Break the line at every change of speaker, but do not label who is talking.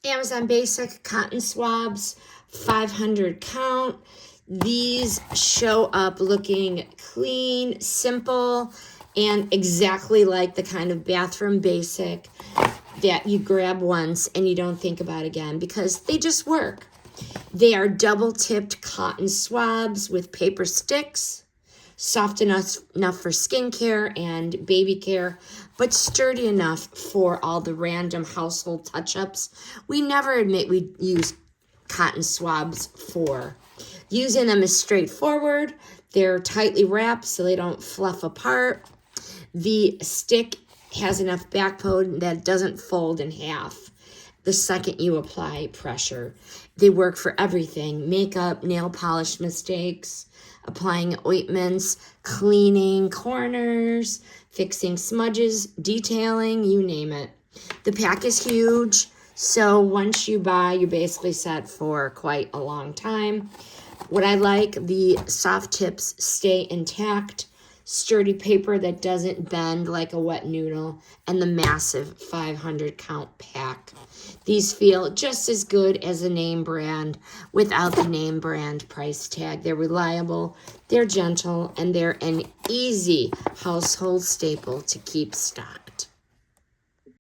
Amazon Basic cotton swabs, 500 count. These show up looking clean, simple, and exactly like the kind of bathroom basic that you grab once and you don't think about again because they just work. They are double-tipped cotton swabs with paper sticks, soft enough for skincare and baby care, but sturdy enough for all the random household touch-ups we never admit we use cotton swabs for. Using them is straightforward. They're tightly wrapped so they don't fluff apart. The stick has enough backbone that it doesn't fold in half the second you apply pressure. They work for everything: makeup, nail polish mistakes, applying ointments, cleaning corners, fixing smudges, detailing, you name it. The pack is huge, so once you buy, you're basically set for quite a long time. What I like, the soft tips stay intact, sturdy paper that doesn't bend like a wet noodle, and the massive 500 count pack. These feel just as good as a name brand without the name brand price tag. They're reliable, they're gentle, and they're an easy household staple to keep stocked.